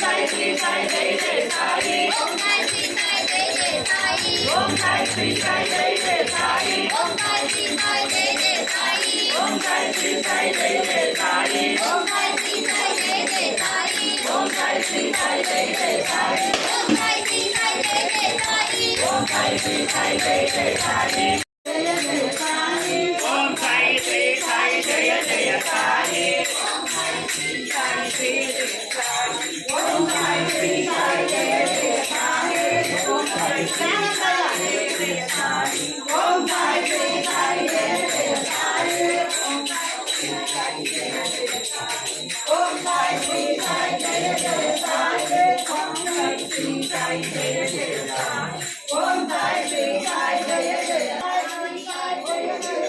साई श्री साई जय जय साई ओम साई श्री साई जय जय साई ओम साई श्री साई जय जय साई ओम साई श्री साई जय जय साई ओम साई श्री साई जय जय साई ओम साई श्री साई जय जय साई ओम साई श्री साई जय जय साई ओम साई श्री साई जय जय साई ओम साई श्री साई जय जय साई जय जय साई ओम साई श्री साई जय जय साई ओम साई श्री साई जय जय साई ओम साई श्री साई जय जय साई ओम साई श्री साई जय जय साई ओम साई श्री साई जय जय साई ओम साई श्री साई जय जय साई ओम साई श्री साई जय जय साई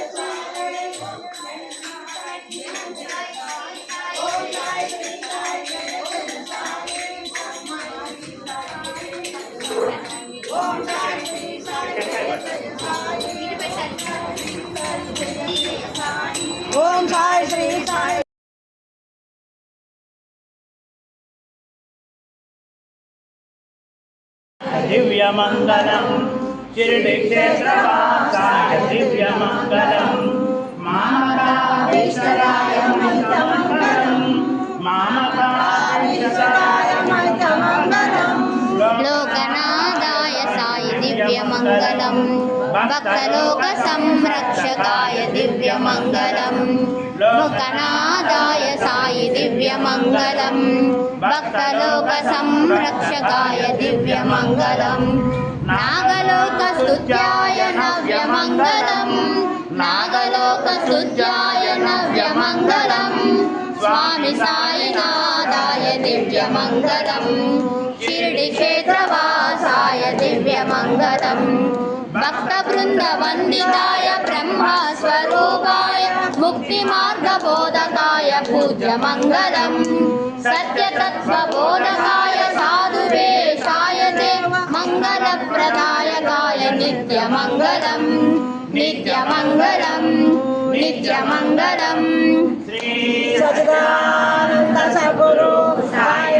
ओम साई श्री साई जय जय साई ओम साई श्री साई जय जय साई ओम साई श्री साई दिव्यमंगलम शिरडी क्षेत्रवासाय दिव्यमंगलम मामकाधीश्वराय मंगलम मामकाधीश्वराय मंगलम लोकनाथाय साई दिव्यमंगलम भक्तलोक संरक्षकाय दिव्यमंगलम लोकनाथाय साई दिव्यमंगलम भक्तलोक संरक्षकाय दिव्यमंगलम नागलोक स्तुत्याय नव्यमंगलम नागलोक स्तुत्याय नव्यमंगलम स्वामी साईनाथाय दिव्यमंगलम शिरडी क्षेत्रवासाय दिव्यमंगलम भक्तवृंद वंदिताय ब्रह्मा स्वरूपाय मुक्तिमार्गबोधकाय पूज्यमंगलम सत्यतत्त्वबोधकाय साधुवेशाय ते मंगलप्रदायकाय नित्यमंगलम नित्यमंगलम नित्यमंगलम श्री सच्चिदानंद सद्गुरु